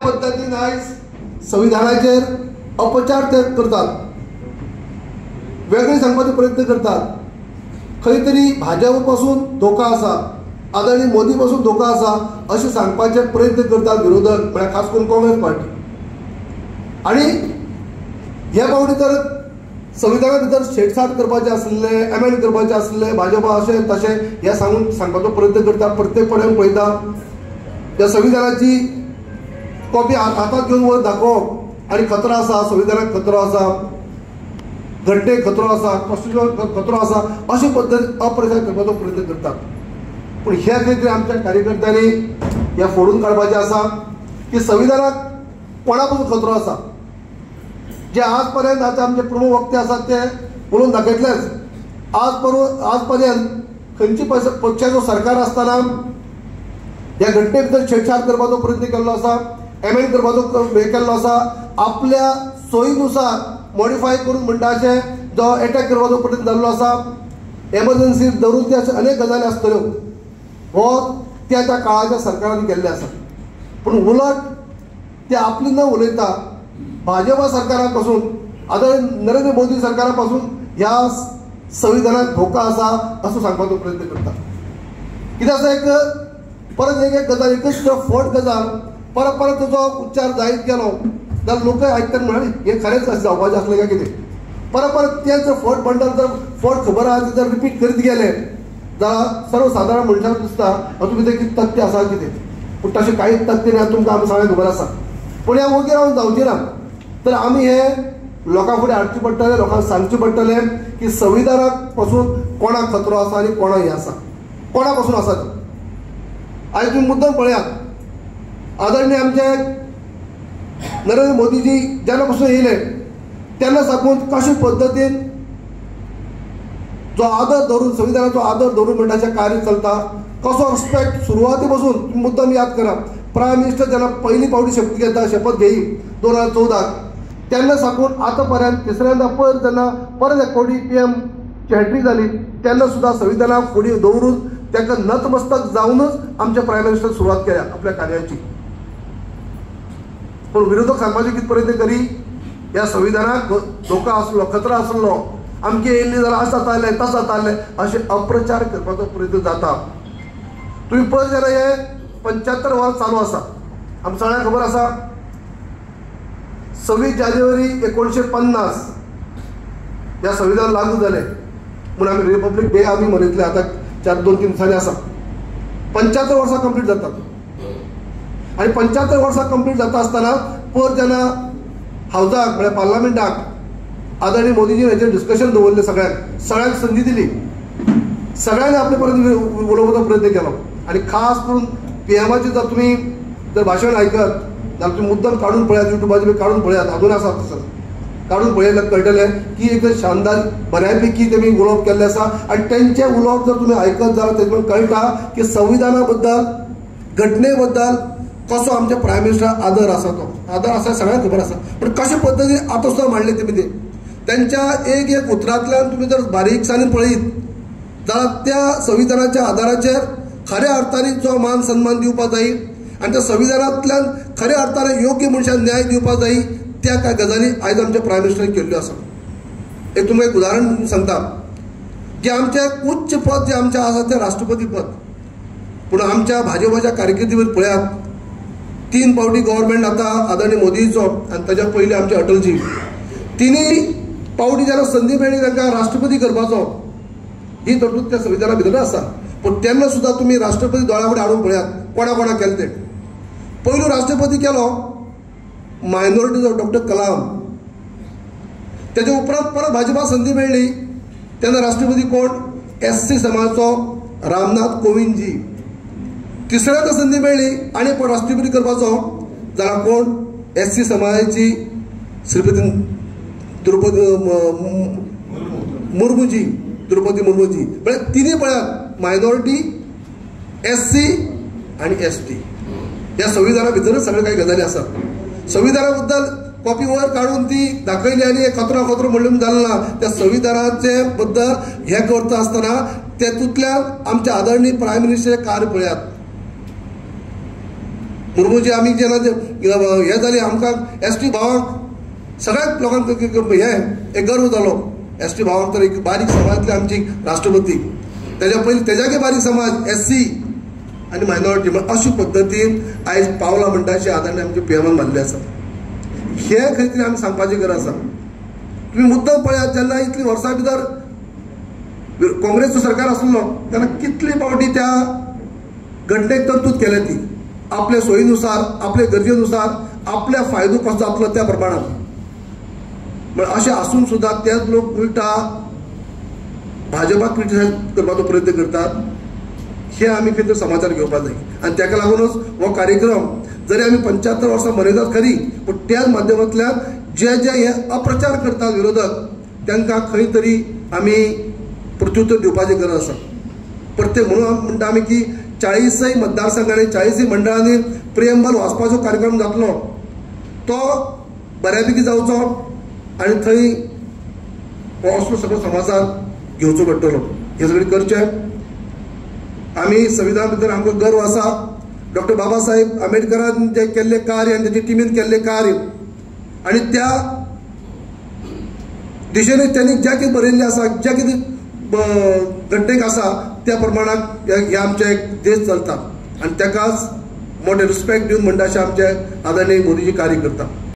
पद्धतीन आयज संविधानाचेर अपचार ते करतात, वेगळे सांगपाचो प्रयत्न करतात. खंय तरी भाजप पासून धोका आसा, आदरणीय मोदी पासून धोका आसा अशें सांगपाचे प्रयत्न करतात विरोधक, म्हळ्यार खास करून काँग्रेस पार्टी. आनी हे फावटी तर संविधाना भितर छेडछाड करपाचे आसले, एमेंड करपाचे आसले, भाजप अशें तशें हे सांगपाचो प्रयत्न करता. प्रत्येक पडेन पळयता त्या संविधानाची कॉपी हातात घेवन वर दाखोवप आनी खतरो आसा, संविधानाक खतरो आसा, घटनेक खतरो आसा, कॉन्स्टिट्यूशनाक खतरो आसा अशे पद्दतीन अप्रचार करपाचो प्रयत्न करतात. पूण हे कितें आमच्या कार्यकर्त्यांनी हे फोडून काडपाचें आसा की संविधानाक कोणा पासून खतरो आसा. जे आज पर्यंत आतां आमचे प्रमुख वक्ते आसात ते उलोवन दाखयतलेच. आज पर्यंत खंयची पक्षाचो सरकार आसतना ह्या घटने भितर छेडछाड करपाचो प्रयत्न केल्लो आसा, एमेंड करपाचो हे केल्लो आसा, आपल्या सोयीनुसार मॉडिफाय करून म्हणटा अशें जो अटॅक करपाचो प्रयत्न जाल्लो आसा, एमर्जन्सी धरून ते अशें अनेक गजाली आसतल्यो हो त्या काळाच्या सरकारान केल्ले आसा. पूण उलट ते आपली न उलयता भाजपा सरकारा पासून, आदरणीय नरेंद्र मोदी सरकारा पासून ह्या संविधानाक धोका आसा असो सांगपाचो प्रयत्न करता. कित्याक आसा एक परत एक गजाल, एकच फोट गजाल परत परत तुजो उच्चार जायत गेलो जाल्यार लोक आयकतात म्हणाले हे खरेंच अशें जावपाचें आसलें काय कितें. परत तेच फोट म्हणटा जर फोट खबर आहा जर रिपीट करीत गेले जाल्यार सर्वसाधारण मनशाक दिसता तुमी ते कितें तथ्य आसा कितें. पूण तशें कांयच तथ्य ना, तुमकां आमी सगळ्यांक खबर आसा. पूण ह्या वगेर रावन जावचें ना. तर आमी हे लोकां फुडें हाडचें पडटलें, लोकांक सांगचें पडटलें की संविधानाक पासून कोणाक खतरो आसा आनी कोणाक हें आसा, कोणा पासून आसा तो. आयज तुमी मुद्दम पळयात, आदरणीय आमचे नरेंद्र मोदीजी जेन्ना पासून येयले तेन्ना साकून कशे पद्दतीन जो आदर धरून, संविधानाचो आदर धरून म्हणटा कार्य चलता, कसो रिस्पेक्ट सुरवाती पासून मुद्दम याद करा. प्रायम मिनिस्टर जेन्ना पयली फावटी शपथ घेई 2014 तेन्ना साकून आतां पर्यंत तिसऱ्यांदा जेन्ना परत एक फावटी PM ची हॅट्रीक जाली तेन्ना सुद्दां संविधानाक फुडें दवरून ताका नतमस्तक जावनच आमच्या प्रायम मिनिस्टर सुरवात केल्या आपल्या कार्याची. पूण विरोधक सांगपाचे कितें प्रयत्न करी ह्या संविधानाक धोका आसलो, खतरो आसलो, आमचे येयल्ली जाल्यार अशें जातालें तशें जातालें अशें अप्रचार करपाचो प्रयत्न जाता. तुमी पळयत जाल्यार हे 75 वर्स चालू आसा. आमकां सगळ्यांक खबर आसा 26 जानेवारी 1950 ह्या संविधान लागू जालें म्हूण आमी रिपब्लीक डे आमी मनयतले. आतां 2-3 दिसांनी आसा. 75 वर्सां कंप्लीट जातात. आनी 75 वर्सां कंप्लीट जाता आसतना पर जेन्ना हावजाक म्हळ्यार पार्लमेंटाक आदरणीय मोदीजीन हेचेर डिस्कशन दवरलें, सगळ्यांक संदी दिली, सगळ्यांनी आपले परत उलोवपाचो प्रयत्न केलो. आनी खास करून PMाचें जर तुमी भाशण आयकत जाल्यार तुमी मुद्दम काडून पळयात, युट्यूबाचेर काडून पळयात, अजून आसा तसो काडून पळयल्यार कळटलें की एक शानदार बऱ्यापैकी तेमी उलोवप केल्लें आसा. आनी तेंचें उलोवप जर तुमी आयकत जाल्यार तेतून कळटा की संविधाना बद्दल, घटने बद्दल कसो आमच्या प्रायम मिनिस्टराक आदर आसा. तो आदर आसा सगळ्यांक खबर आसा. पूण कशे पद्दतीन आतां सुद्दां मांडले तेमी ते तेंच्या एक उतरांतल्यान तुमी जर बारीकसाणेन पळयत जाल्यार त्या संविधानाच्या आदाराचेर खऱ्या अर्थान जो मान सन्मान दिवपा जाय आनी त्या संविधानांतल्यान खऱ्या अर्थान योग्य मनशाक न्याय दिवपा जाय त्या कांय गजाली आयज आमच्या प्रायम मिनिस्टरान केल्ल्यो आसा. एक तुमकां एक उदाहरण सांगता की आमचें उच्च पद जें आमचें आसा तें राष्ट्रपती पद. पूण आमच्या भाजपाच्या कारकिर्दी भितर पळयात 3 फावटी गव्हर्मेंट आतां आदरणीय मोदीचो आनी ताच्या पयलीं आमचे अटलजी, तिनी फावटी जेन्ना संदी मेळ्ळी तांकां राष्ट्रपती करपाचो ही तरतूद त्या संविधाना भितर आसा. पूण तेन्ना सुद्दां तुमी राष्ट्रपती दोळ्या फुडें हाडून पळयात कोणा केलें तें. पयलो राष्ट्रपती केलो मायनॉरिटीचो डॉक्टर कलाम. तेच्या उपरांत परत भाजपा संदी मेळ्ळी तेन्ना राष्ट्रपती कोण? SC समाजाचो रामनाथ कोविंदजी. तिसऱ्यांदा संदी मेळ्ळी आनी कोण राष्ट्रपती करपाचो जाल्यार कोण? SC समाजाची श्रीपती द्रौपदी मुर्मूजी. म्हळ्यार तिनी पळयात मायनॉरिटी, SC आनी ST ह्या संविधाना भितरच सगळे काही गजाली आसात. संविधाना बद्दल कॉपी वर काढून ती दाखयली आनी खतरो म्हणून जालें ना. त्या संविधानाचे बद्दल हे करता आसतना तेतूंतल्यान आमच्या आदरणीय प्रायम मिनिस्टर कार्य पळयात. मुर्मूजी आमी जेन्ना हे जाली आमकां ST भावांक सगळ्याच लोकांक हे एक गर्व जालो. ST भावांक तर एक बारीक समाजातली आमची राष्ट्रपती, तेज्या पयलीं तेज्याकय बारीक समाज SC आनी मायनॉरिटी अशे पद्दतीन आयज पावला म्हणटा अशें आदारणीय आमचे PMन मानले आसा. हे खंय तरी आमी सांगपाची गरज आसा. तुम्ही मुद्दम पळयात जेन्ना इतली वर्सां भितर काँग्रेसचो सरकार आसलो तेन्ना कितली फावटी त्या घटनेक तरतूद केल्या ती आपल्या सोयीनुसार, आपल्या गरजेनुसार, आपल्या फायदो कसो जातलो त्या प्रमाणात. पण अशें आसून सुद्दां तेच लोक उलटा भाजपाक क्रिटिसायज करपाचो प्रयत्न करतात. हे आमी खंय तरी समाचार घेवपाक जाय. आनी ताका लागूनच हो कार्यक्रम जरी आमी 75 वर्सां मनयतात खरी, पूण त्याच माध्यमांतल्यान जे जे हे अप्रचार करतात विरोधक तांकां खंय तरी आमी प्रत्युत्तर दिवपाची गरज आसा. प्रत्येक म्हणून म्हणटा आमी की 40 मतदारसंघांनी 40 मंडळांनी प्रिएम्बल वाचपाचो कार्यक्रम जातलो. तो बऱ्यापैकी जावचो आनी थंय हो असलो सगळो समाचार घेवचो पडटलो. हे सगळें करचें. आमी संविधान भितर आमकां गर्व आसा. डॉक्टर बाबासाहेब आंबेडकरान जे केल्ले कार्य आनी तेजे टिमीन केल्ले कार्य आनी त्या दिशेने त्यांनी ज्या कितें बरयल्लें आसा, ज्या कितें घडणेक आसा त्या प्रमाणात हे आमचे देश चलता आनी ताकाच मोठे रिस्पेक्ट दिवन म्हणटा अशें आमचे आदरणीय मोदीजी कार्य करता.